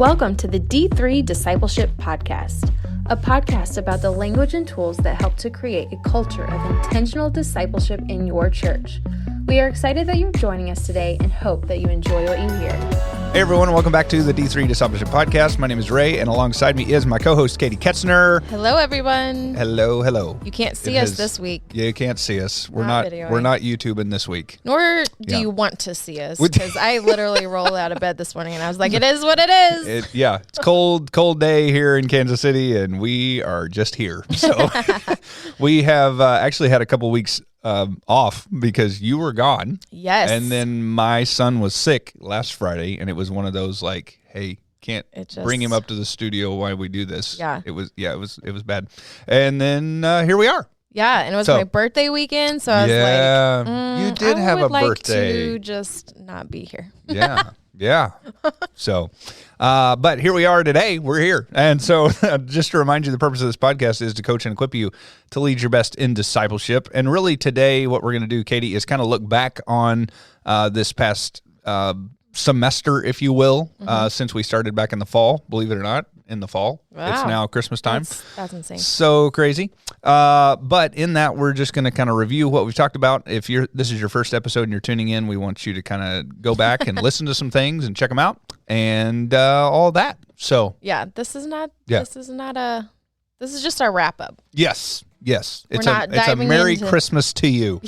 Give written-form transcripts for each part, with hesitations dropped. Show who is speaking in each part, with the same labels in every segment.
Speaker 1: Welcome to the D3 Discipleship Podcast, a podcast about the language and tools that help to create a culture of intentional discipleship in your church. We are excited that you're joining us today and hope that you enjoy what you hear.
Speaker 2: Hey everyone, welcome back to the D3 Discipleship Podcast. My name is Ray, and alongside me is my co-host Katie Ketzner.
Speaker 1: Hello, everyone.
Speaker 2: Hello.
Speaker 1: You can't see us this week.
Speaker 2: Yeah, you can't see us. We're not YouTubing this week.
Speaker 1: Nor do you want to see us, because I literally rolled out of bed this morning and I was like, it is what it is.
Speaker 2: It's cold day here in Kansas City, and we are just here. So we have actually had a couple weeks off because you were gone.
Speaker 1: Yes.
Speaker 2: And then my son was sick last Friday, and it was one of those like, hey, can't bring him up to the studio while we do this.
Speaker 1: Yeah.
Speaker 2: It was bad. And then here we are.
Speaker 1: Yeah, and it was my birthday weekend, so I was like,
Speaker 2: you did have a birthday.
Speaker 1: I would like to just not be here.
Speaker 2: Yeah. So, but here we are today. We're here. And so just to remind you, the purpose of this podcast is to coach and equip you to lead your best in discipleship. And really today, what we're going to do, Katie, is kind of look back on this past semester, if you will, since we started back in the fall, believe it or not. In the fall.
Speaker 1: Wow.
Speaker 2: It's now Christmas time.
Speaker 1: That's insane.
Speaker 2: So crazy. But in that, we're just going to kind of review what we've talked about. If this is your first episode and you're tuning in, we want you to kind of go back and listen to some things and check them out and all that. So
Speaker 1: yeah, this is just our wrap up.
Speaker 2: Yes. It's a Merry Christmas to you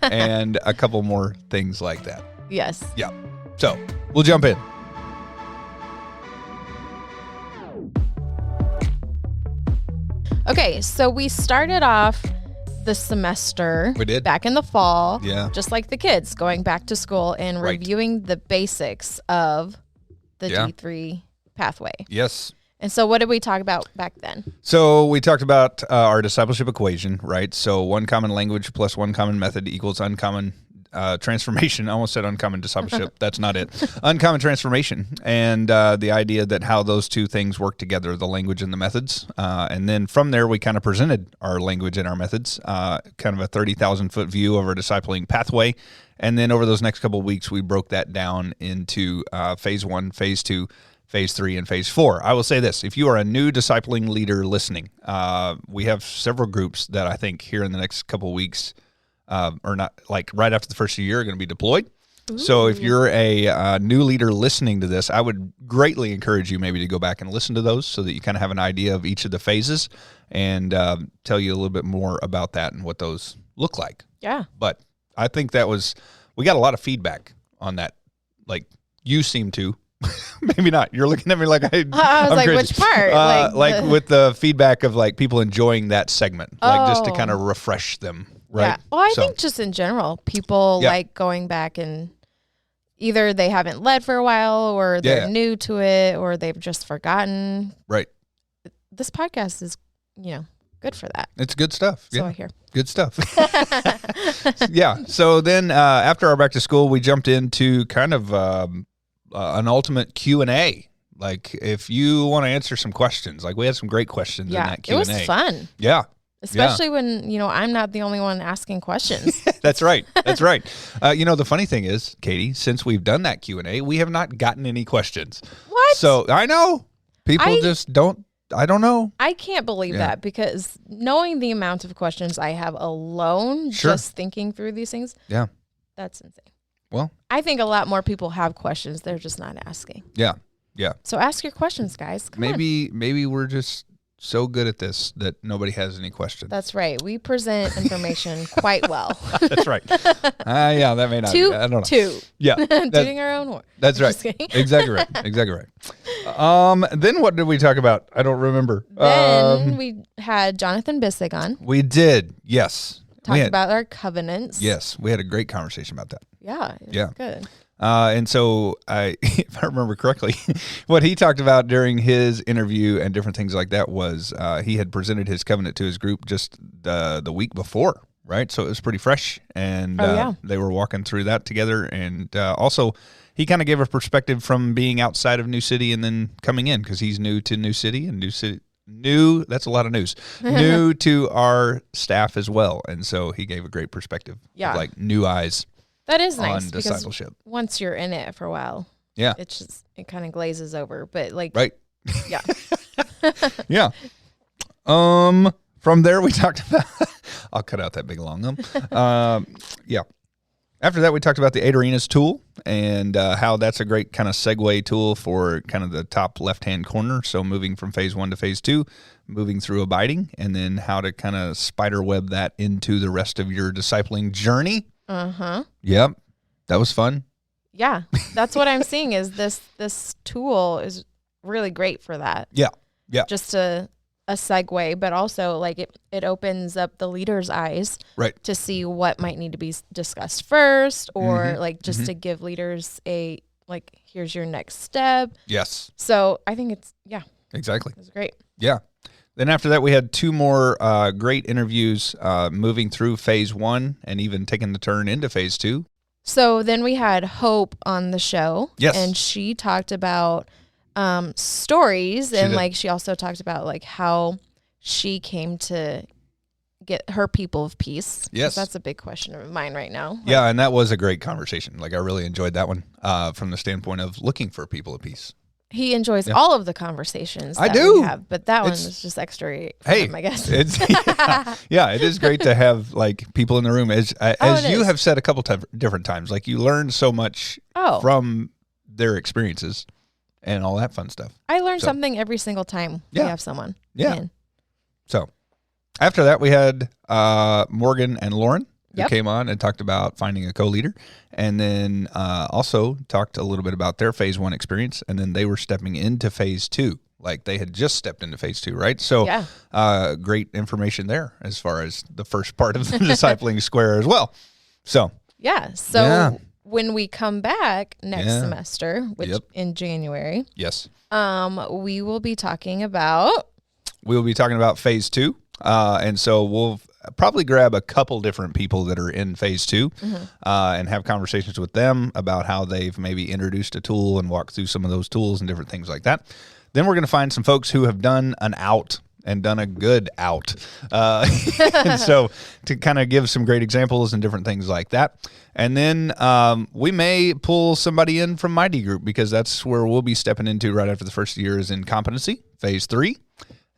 Speaker 2: and a couple more things like that.
Speaker 1: Yes.
Speaker 2: Yeah. So we'll jump in.
Speaker 1: Okay, so we started off the semester.
Speaker 2: We did.
Speaker 1: Back in the fall.
Speaker 2: Yeah.
Speaker 1: Just like the kids going back to school and reviewing the basics of the D3 pathway.
Speaker 2: Yes.
Speaker 1: And so what did we talk about back then?
Speaker 2: So we talked about our discipleship equation, right? So one common language plus one common method equals uncommon transformation. I almost said uncommon discipleship. That's not it. Uncommon transformation. And the idea that how those two things work together, the language and the methods. And then from there, we kind of presented our language and our methods, kind of a 30,000-foot view of our discipling pathway. And then over those next couple of weeks, we broke that down into phase 1, phase 2, phase 3, and phase 4. I will say this. If you are a new discipling leader listening, we have several groups that I think here in the next couple of weeks or not, like right after the first year, are going to be deployed. Ooh. So if you're a new leader listening to this, I would greatly encourage you maybe to go back and listen to those so that you kind of have an idea of each of the phases and tell you a little bit more about that and what those look like.
Speaker 1: Yeah.
Speaker 2: But I think we got a lot of feedback on that. Like you seem to. Maybe not. You're looking at me like I'm
Speaker 1: like,
Speaker 2: crazy.
Speaker 1: Which part?
Speaker 2: With the feedback of like people enjoying that segment, just to kind of refresh them, right?
Speaker 1: Yeah. Well, I think just in general, people like going back and either they haven't led for a while or they're new to it or they've just forgotten.
Speaker 2: Right.
Speaker 1: This podcast is, good for that.
Speaker 2: It's good stuff.
Speaker 1: So I hear.
Speaker 2: Good stuff. Yeah. So then after our back to school, we jumped into kind of an ultimate Q&A. Like if you want to answer some questions, like we had some great questions in that Q&A.
Speaker 1: It was fun.
Speaker 2: Yeah.
Speaker 1: Especially when, I'm not the only one asking questions.
Speaker 2: That's right. The funny thing is, Katie, since we've done that Q&A, we have not gotten any questions.
Speaker 1: What?
Speaker 2: So I know people just don't. I don't know.
Speaker 1: I can't believe that because knowing the amount of questions I have alone, just thinking through these things.
Speaker 2: Yeah.
Speaker 1: That's insane.
Speaker 2: Well,
Speaker 1: I think a lot more people have questions. They're just not asking.
Speaker 2: Yeah.
Speaker 1: So ask your questions, guys. Come on.
Speaker 2: Maybe we're just so good at this that nobody has any questions.
Speaker 1: That's right. We present information quite well.
Speaker 2: That's right. Yeah, that may not be. I don't know.
Speaker 1: Two.
Speaker 2: Yeah.
Speaker 1: Tooting our own horn.
Speaker 2: That's right. Exactly right. Then what did we talk about? I don't remember.
Speaker 1: Then we had Jonathan Bissig on.
Speaker 2: We did. Yes.
Speaker 1: Talked about our covenants.
Speaker 2: Yes. We had a great conversation about that.
Speaker 1: Yeah. It was good.
Speaker 2: And so if I remember correctly, what he talked about during his interview and different things like that was he had presented his covenant to his group just the week before, right? So it was pretty fresh, and they were walking through that together. And also, he kind of gave a perspective from being outside of New City and then coming in because he's new to New City and that's a lot of news. New to our staff as well, and so he gave a great perspective.
Speaker 1: Yeah,
Speaker 2: of like new eyes.
Speaker 1: That is nice
Speaker 2: on discipleship.
Speaker 1: Once you're in it for a while,
Speaker 2: Yeah.
Speaker 1: It's just, it kind of glazes over, but like,
Speaker 2: Right.
Speaker 1: yeah.
Speaker 2: Yeah. From there we talked about, I'll cut out that big long yeah. After that, we talked about the 8 Arenas tool and how that's a great kind of segue tool for kind of the top left-hand corner. So moving from phase 1 to phase 2, moving through abiding, and then how to kind of spider web that into the rest of your discipling journey.
Speaker 1: Uh-huh.
Speaker 2: Yep. That was fun.
Speaker 1: Yeah. That's what I'm seeing is this tool is really great for that.
Speaker 2: Yeah. Yeah.
Speaker 1: Just a segue, but also like it opens up the leader's eyes
Speaker 2: Right.
Speaker 1: to see what might need to be discussed first, or
Speaker 2: Mhm.
Speaker 1: like just to give leaders a, like, here's your next step.
Speaker 2: Yes.
Speaker 1: So I think it's, yeah,
Speaker 2: Exactly.
Speaker 1: it's great.
Speaker 2: Yeah. Then after that, we had 2 more great interviews moving through phase 1 and even taking the turn into phase 2.
Speaker 1: So then we had Hope on the show.
Speaker 2: Yes.
Speaker 1: And she talked about stories, and
Speaker 2: did.
Speaker 1: like she also talked about like how she came to get her people of peace. 'Cause
Speaker 2: Yes.
Speaker 1: that's a big question of mine right now. Like,
Speaker 2: Yeah, and that was a great conversation. Like, I really enjoyed that one from the standpoint of looking for people of peace.
Speaker 1: he enjoys
Speaker 2: Yeah.
Speaker 1: all of the conversations
Speaker 2: I
Speaker 1: that
Speaker 2: do.
Speaker 1: we have, but that one
Speaker 2: It's-
Speaker 1: is just extra for
Speaker 2: Hey,
Speaker 1: him, I guess.
Speaker 2: it's yeah, it is great to have like people in the room. As
Speaker 1: it
Speaker 2: you
Speaker 1: is.
Speaker 2: have said a couple different times, like you learn so much
Speaker 1: Oh,
Speaker 2: from their experiences and all that fun stuff.
Speaker 1: I learn
Speaker 2: so-
Speaker 1: something every single time
Speaker 2: Yeah.
Speaker 1: we have someone.
Speaker 2: Yeah.
Speaker 1: in.
Speaker 2: So after that, we had Morgan and Lauren who
Speaker 1: Yep.
Speaker 2: came on and talked about finding a co-leader, and then also talked a little bit about their phase 1 experience, and then they were stepping into phase 2. Like they had just stepped into phase 2, right? So
Speaker 1: Yeah.
Speaker 2: great information there as far as the first part of the discipling square as well. So
Speaker 1: Yeah. So
Speaker 2: Yeah.
Speaker 1: when we come back next
Speaker 2: Yeah.
Speaker 1: semester, which
Speaker 2: Yep.
Speaker 1: in January,
Speaker 2: yes,
Speaker 1: we will be talking about
Speaker 2: we'll be talking about phase 2. And so we'll probably grab a couple different people that are in phase 2 and have conversations with them about how they've maybe introduced a tool and walk through some of those tools and different things like that. Then we're going to find some folks who have done an out and done a good out. And so to kind of give some great examples and different things like that. And then we may pull somebody in from my D group, because that's where we'll be stepping into right after the first year is in competency, phase 3.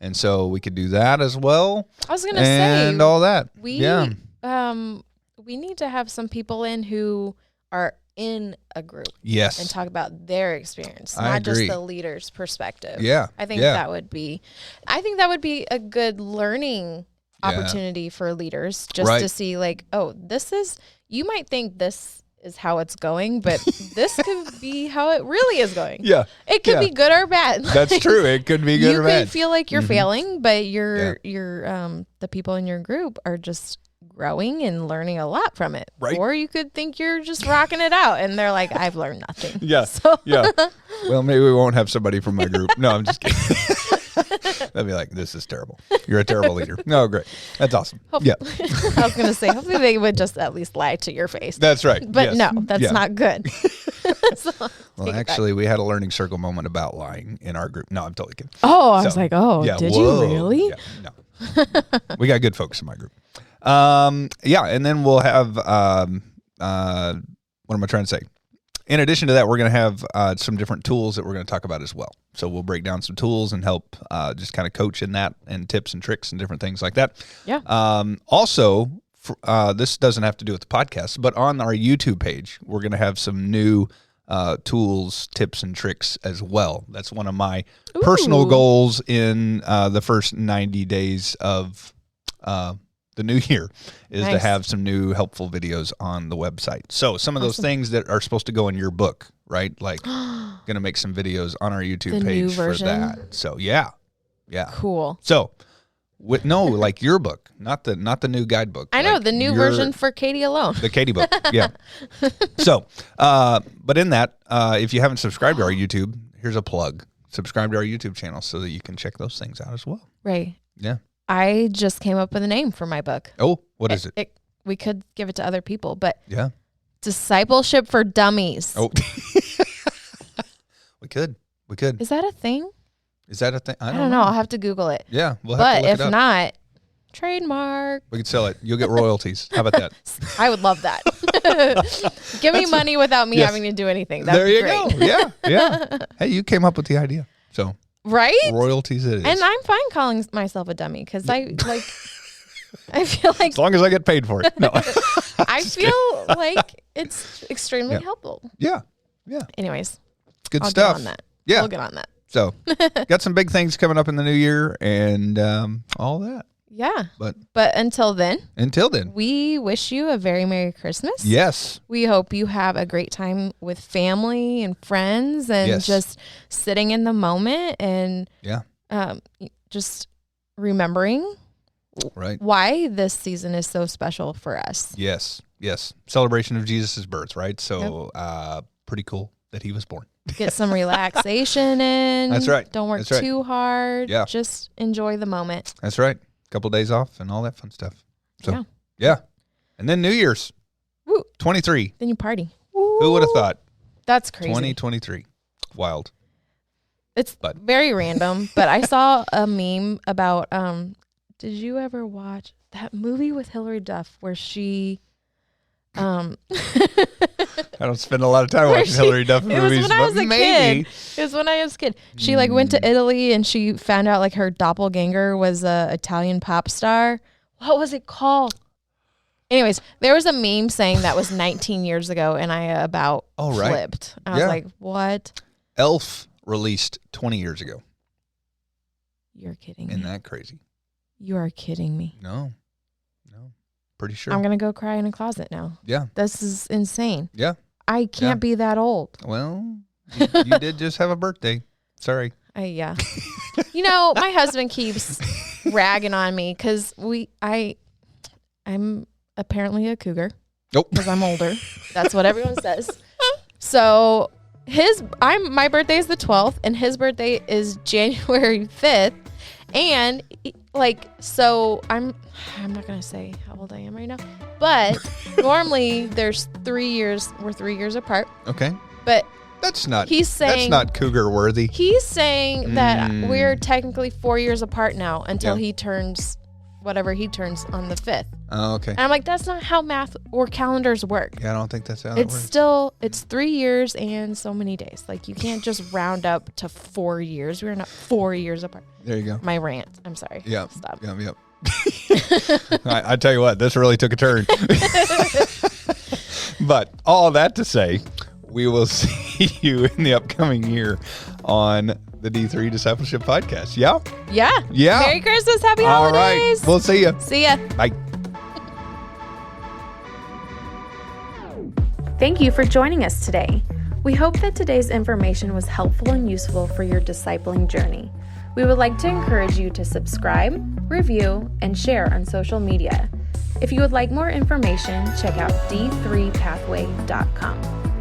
Speaker 2: And so we could do that as well.
Speaker 1: I was gonna say
Speaker 2: And all that.
Speaker 1: we
Speaker 2: Yeah.
Speaker 1: we need to have some people in who are in a group
Speaker 2: Yes.
Speaker 1: and talk about their experience,
Speaker 2: I
Speaker 1: not
Speaker 2: agree.
Speaker 1: just the leader's perspective.
Speaker 2: Yeah.
Speaker 1: I think
Speaker 2: Yeah.
Speaker 1: that would be a good learning opportunity for leaders, just
Speaker 2: Right.
Speaker 1: to see like, oh, you might think this is how it's going, but this could be how it really is going.
Speaker 2: Yeah.
Speaker 1: It could
Speaker 2: Yeah.
Speaker 1: be good or bad.
Speaker 2: That's true. It could be good
Speaker 1: You
Speaker 2: or
Speaker 1: could
Speaker 2: bad.
Speaker 1: feel like you're
Speaker 2: Mhm.
Speaker 1: failing, but you're the people in your group are just growing and learning a lot from it.
Speaker 2: Right.
Speaker 1: Or you could think you're just rocking it out and they're like, I've learned nothing.
Speaker 2: Yeah.
Speaker 1: So
Speaker 2: Yeah. Well, maybe we won't have somebody from my group. No, I'm just kidding. They'll be like, this is terrible. You're a terrible leader. No, great. That's awesome. Yeah.
Speaker 1: I was gonna say, hopefully they would just at least lie to your face.
Speaker 2: That's right.
Speaker 1: But
Speaker 2: Yes.
Speaker 1: no, that's
Speaker 2: Yeah.
Speaker 1: not good. So,
Speaker 2: Well,
Speaker 1: take it back.
Speaker 2: actually, we had a learning circle moment about lying in our group. No, I'm totally kidding.
Speaker 1: Oh, I was
Speaker 2: So,
Speaker 1: like, oh,
Speaker 2: yeah,
Speaker 1: did
Speaker 2: whoa.
Speaker 1: you really?
Speaker 2: Yeah, no. We got good folks in my group. Yeah, and then we'll have what am I trying to say? In addition to that, we're going to have some different tools that we're going to talk about as well. So we'll break down some tools and help just kind of coach in that, and tips and tricks and different things like that.
Speaker 1: Yeah.
Speaker 2: Also, this doesn't have to do with the podcast, but on our YouTube page, we're going to have some new tools, tips, and tricks as well. That's one of my personal
Speaker 1: Ooh.
Speaker 2: goals in the first 90 days of the new year is to
Speaker 1: Nice.
Speaker 2: have some new helpful videos on the website. So some of those things that are supposed to go in your book, right? Like going to make some videos on our YouTube
Speaker 1: The new
Speaker 2: page for
Speaker 1: version?
Speaker 2: that. So yeah.
Speaker 1: Cool.
Speaker 2: So no, like your book, not the new guidebook.
Speaker 1: I know
Speaker 2: like
Speaker 1: the new
Speaker 2: your-
Speaker 1: version for Katie alone.
Speaker 2: the Katie book. Yeah. So, but in that, if you haven't subscribed to our YouTube, here's a plug. Subscribe to our YouTube channel so that you can check those things out as well.
Speaker 1: Right.
Speaker 2: Yeah.
Speaker 1: I just came up with a name for my book.
Speaker 2: Oh, what is it?
Speaker 1: We could give it to other people, but
Speaker 2: Yeah.
Speaker 1: Discipleship for Dummies.
Speaker 2: Oh, we could.
Speaker 1: Is that a thing?
Speaker 2: Is that a thing?
Speaker 1: I don't know. I'll have to Google it.
Speaker 2: Yeah, we'll have
Speaker 1: But
Speaker 2: to look
Speaker 1: if
Speaker 2: it up.
Speaker 1: not, Trademark.
Speaker 2: We could sell it. You'll get royalties. How about that?
Speaker 1: I would love that. Give me money without me having to do anything. That'd be great.
Speaker 2: Go. Yeah. Hey, you came up with the idea. So
Speaker 1: right?
Speaker 2: Royalties it is.
Speaker 1: And I'm fine calling myself a dummy because I feel like
Speaker 2: as long as I get paid for it. No.
Speaker 1: I feel like it's extremely helpful.
Speaker 2: Yeah.
Speaker 1: Anyways.
Speaker 2: Good
Speaker 1: I'll
Speaker 2: stuff.
Speaker 1: Get on that.
Speaker 2: Yeah.
Speaker 1: We'll get on that.
Speaker 2: So got some big things coming up in the new year and all that.
Speaker 1: Yeah.
Speaker 2: But
Speaker 1: until then,
Speaker 2: we
Speaker 1: wish you a very Merry Christmas.
Speaker 2: Yes.
Speaker 1: We hope you have a great time with family and friends and just sitting in the moment and just remembering why this season is so special for us.
Speaker 2: Yes. Celebration of Jesus' birth, right? So pretty cool that he was born.
Speaker 1: Get some relaxation in.
Speaker 2: That's right.
Speaker 1: Don't work too hard.
Speaker 2: Yeah.
Speaker 1: Just enjoy the moment.
Speaker 2: That's right. Couple days off and all that fun stuff. So, yeah. And then New Year's.
Speaker 1: Woo.
Speaker 2: 23.
Speaker 1: Then you party.
Speaker 2: Who would have thought?
Speaker 1: That's crazy.
Speaker 2: 2023. Wild.
Speaker 1: It's very random, but I saw a meme about, did you ever watch that movie with Hilary Duff where she,
Speaker 2: I don't spend a lot of time watching Hilary Duff movies,
Speaker 1: it was when I was a
Speaker 2: maybe.
Speaker 1: kid. It was when I was a kid. She went to Italy and she found out like her doppelganger was a Italian pop star. What was it called? Anyways, there was a meme saying that was 19 years ago, and I flipped. I was like, what?
Speaker 2: Elf released 20 years ago.
Speaker 1: You're kidding me.
Speaker 2: Isn't that crazy?
Speaker 1: You are kidding me.
Speaker 2: No. Pretty sure.
Speaker 1: I'm going to go cry in a closet now.
Speaker 2: Yeah.
Speaker 1: This is insane.
Speaker 2: Yeah.
Speaker 1: I can't be that old.
Speaker 2: Well, you did just have a birthday. Sorry.
Speaker 1: Yeah. My husband keeps ragging on me because I'm apparently a cougar.
Speaker 2: Nope.
Speaker 1: Because I'm older. That's what everyone says. So my birthday is the 12th and his birthday is January 5th. And so I'm not going to say how old I am right now, but normally there's 3 years. We're 3 years apart.
Speaker 2: Okay.
Speaker 1: But
Speaker 2: that's not cougar worthy.
Speaker 1: He's saying that we're technically 4 years apart now until he turns whatever he turns on the 5th.
Speaker 2: Oh, okay.
Speaker 1: And I'm like, that's not how math or calendars work.
Speaker 2: Yeah, I don't think that's how it works.
Speaker 1: It's 3 years and so many days. Like you can't just round up to 4 years. We're not 4 years apart.
Speaker 2: There you go.
Speaker 1: My rant. I'm sorry.
Speaker 2: Yeah.
Speaker 1: Stop.
Speaker 2: Yep. I tell you what, this really took a turn. But all that to say, we will see you in the upcoming year on the D3 Discipleship Podcast. Yeah?
Speaker 1: Yeah. Merry Christmas. Happy holidays.
Speaker 2: All right. We'll see you.
Speaker 1: See ya.
Speaker 2: Bye.
Speaker 1: Thank you for joining us today. We hope that today's information was helpful and useful for your discipling journey. We would like to encourage you to subscribe, review, and share on social media. If you would like more information, check out d3pathway.com.